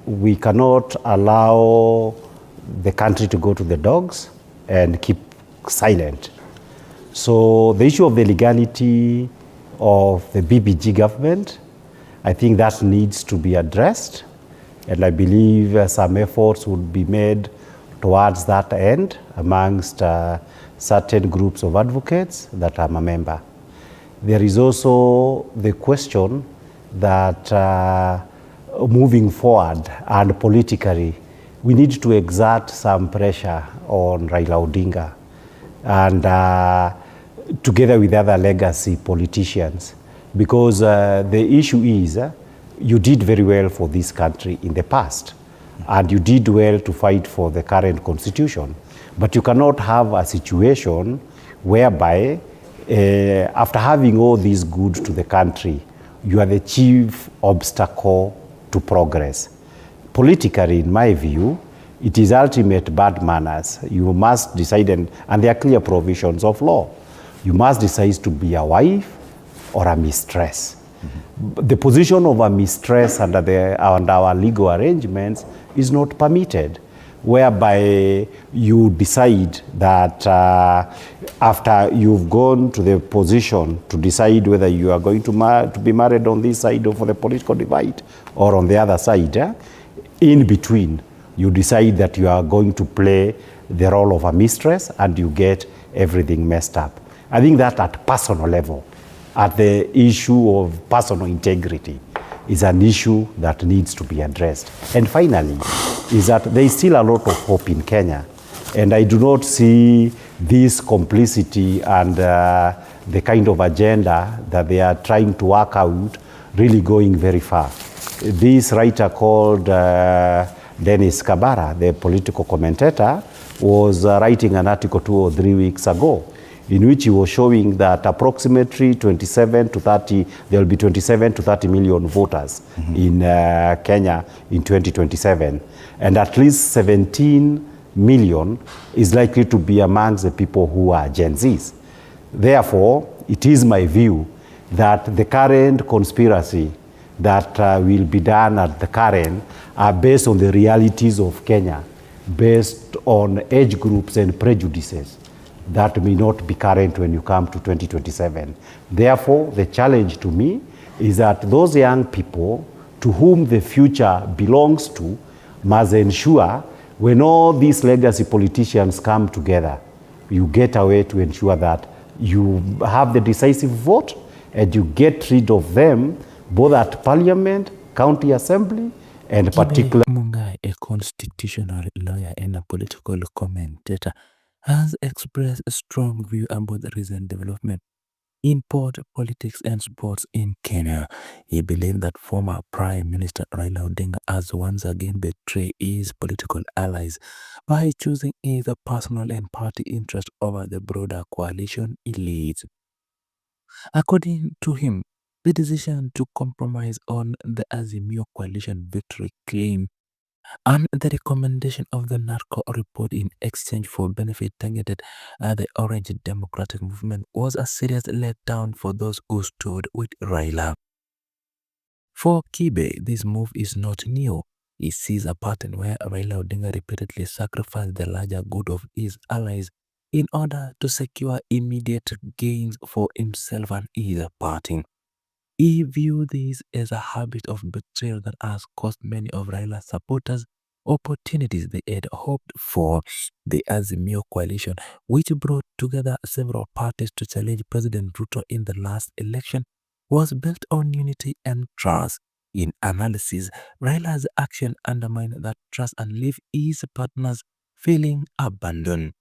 We cannot allow the country to go to the dogs and keep silent. So the issue of the legality of the BBG government, I think that needs to be addressed. And I believe some efforts would be made towards that end amongst certain groups of advocates that I'm a member. There is also the question that moving forward and politically, we need to exert some pressure on Raila Odinga and together with other legacy politicians, because the issue is you did very well for this country in the past, and you did well to fight for the current constitution. But you cannot have a situation whereby after having all these goods to the country, you are the chief obstacle to progress. Politically, in my view, it is ultimate bad manners. You must decide, and there are clear provisions of law. You must decide to be a wife or a mistress. Mm-hmm. The position of a mistress under our legal arrangements is not permitted, whereby you decide that after you've gone to the position to decide whether you are going to be married on this side of the political divide or on the other side, in between, you decide that you are going to play the role of a mistress and you get everything messed up. I think that at personal level, at the issue of personal integrity, is an issue that needs to be addressed. And finally, is that there is still a lot of hope in Kenya. And I do not see this complicity and the kind of agenda that they are trying to work out really going very far. This writer called Dennis Kabara, the political commentator, was writing an article 2 or 3 weeks ago in which he was showing that approximately 27 to 30, there will be 27 to 30 million voters in Kenya in 2027. And at least 17 million is likely to be amongst the people who are Gen Zs. Therefore, it is my view that the current conspiracy that will be done at the current are based on the realities of Kenya, based on age groups and prejudices that may not be current when you come to 2027. Therefore, the challenge to me is that those young people to whom the future belongs to must ensure when all these legacy politicians come together, you get a way to ensure that you have the decisive vote and you get rid of them both at Parliament, County Assembly, and particular. Kibe Mungai, a constitutional lawyer and a political commentator, has expressed a strong view about the recent development in politics and sports in Kenya. He believed that former Prime Minister Raila Odinga has once again betrayed his political allies by choosing either personal and party interest over the broader coalition elite. According to him, the decision to compromise on the Azimio coalition victory claim and the recommendation of the narco report in exchange for benefit targeted at the Orange Democratic Movement was a serious letdown for those who stood with Raila. For Kibe, this move is not new. He sees a pattern where Raila Odinga repeatedly sacrificed the larger good of his allies in order to secure immediate gains for himself and his party. He viewed this as a habit of betrayal that has cost many of Raila's supporters opportunities they had hoped for. The Azimio coalition, which brought together several parties to challenge President Ruto in the last election, was built on unity and trust. In analysis, Raila's action undermined that trust and left his partners feeling abandoned.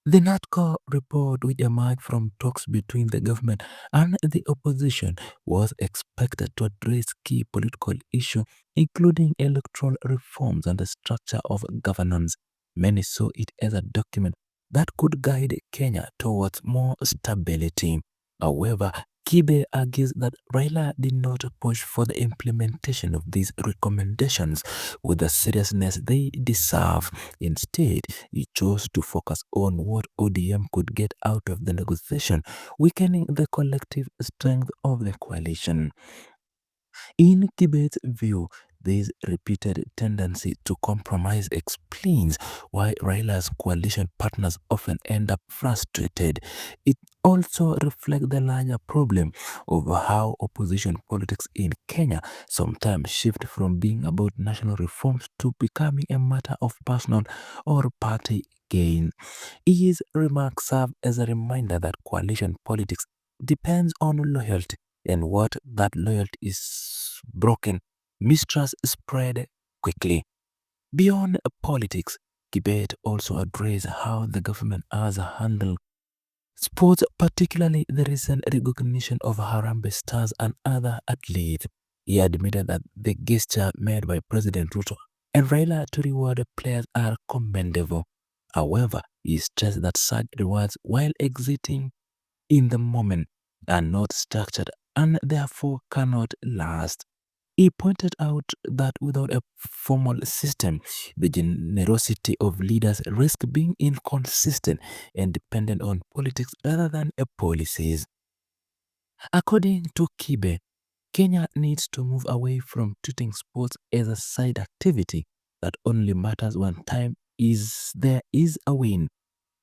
The NATCO report, which emerged from talks between the government and the opposition, was expected to address key political issues, including electoral reforms and the structure of governance. Many saw it as a document that could guide Kenya towards more stability. However, Kibe argues that Raila did not push for the implementation of these recommendations with the seriousness they deserve. Instead, he chose to focus on what ODM could get out of the negotiation, weakening the collective strength of the coalition. In Kibe's view, This repeated tendency to compromise explains why Raila's coalition partners often end up frustrated. It also reflects the larger problem of how opposition politics in Kenya sometimes shift from being about national reforms to becoming a matter of personal or party gain. His remarks serve as a reminder that coalition politics depends on loyalty, and what that loyalty is broken, mistrust spread quickly. Beyond politics, debate also address how the government has handled sports, particularly the recent recognition of Harambee Stars and other athletes. He admitted that the gesture made by President Ruto and Raila to reward players are commendable. However, he stressed that such rewards, while exiting in the moment, are not structured and therefore cannot last. He pointed out that without a formal system, the generosity of leaders risks being inconsistent and dependent on politics rather than policies. According to Kibe, Kenya needs to move away from treating sports as a side activity that only matters when there is a win.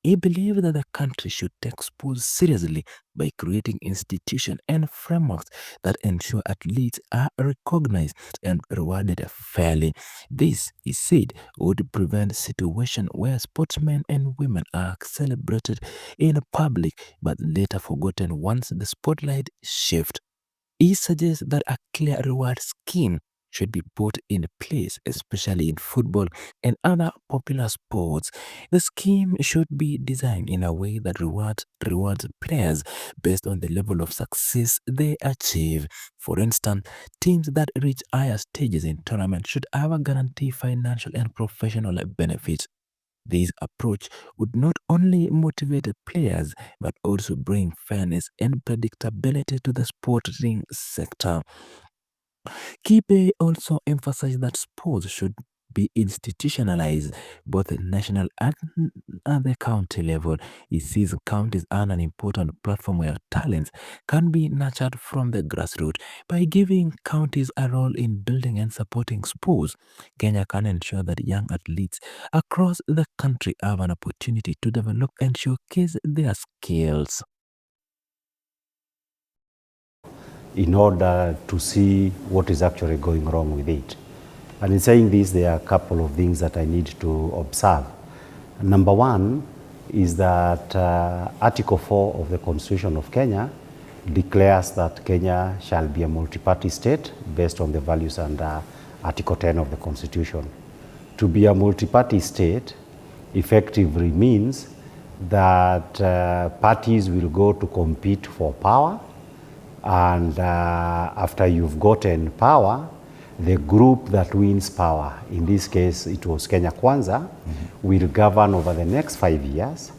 He believed that the country should take sports seriously by creating institutions and frameworks that ensure athletes are recognized and rewarded fairly. This, he said, would prevent situations where sportsmen and women are celebrated in public but later forgotten once the spotlight shifts. He suggests that a clear reward scheme should be put in place, especially in football and other popular sports. The scheme should be designed in a way that rewards players based on the level of success they achieve. For instance, teams that reach higher stages in tournaments should have a guaranteed financial and professional benefits. This approach would not only motivate the players but also bring fairness and predictability to the sporting sector. Kibe also emphasized that sports should be institutionalized both at national and at the county level. He sees counties as an important platform where talents can be nurtured from the grassroots. By giving counties a role in building and supporting sports, Kenya can ensure that young athletes across the country have an opportunity to develop and showcase their skills. In order to see what is actually going wrong with it. And in saying this, there are a couple of things that I need to observe. Number one is that Article 4 of the Constitution of Kenya declares that Kenya shall be a multi-party state based on the values under Article 10 of the Constitution. To be a multi-party state effectively means that parties will go to compete for power, and after you've gotten power, the group that wins power, in this case it was Kenya Kwanza, will govern over the next 5 years,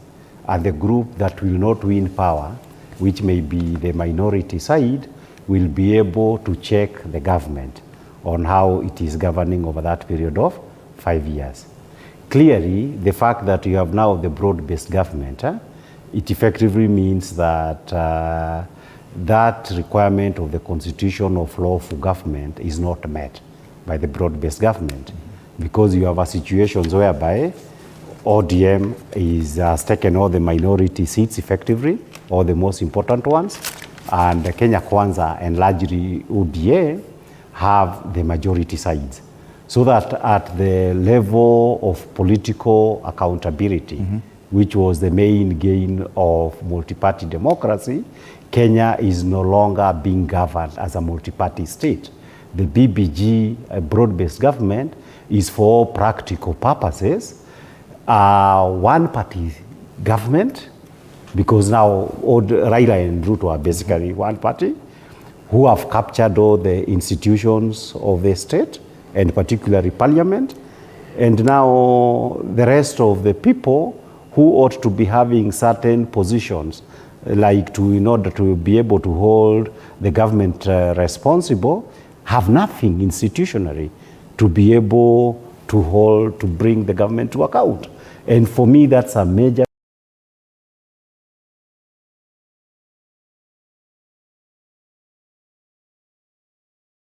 and the group that will not win power, which may be the minority side, will be able to check the government on how it is governing over that period of 5 years. Clearly, the fact that you have now the broad-based government, it effectively means that that requirement of the Constitution of lawful government is not met by the broad-based government, because you have a situations whereby ODM has taken all the minority seats effectively, all the most important ones, and Kenya Kwanza and largely UDA have the majority sides. So that at the level of political accountability, which was the main gain of multi-party democracy, Kenya is no longer being governed as a multi-party state. The BBG, a broad-based government, is for practical purposes one-party government, because now Raila and Ruto are basically one party, who have captured all the institutions of the state, and particularly parliament, and now the rest of the people who ought to be having certain positions, like in order to be able to hold the government responsible, have nothing institutionally to be able to bring the government to account. And for me, that's a major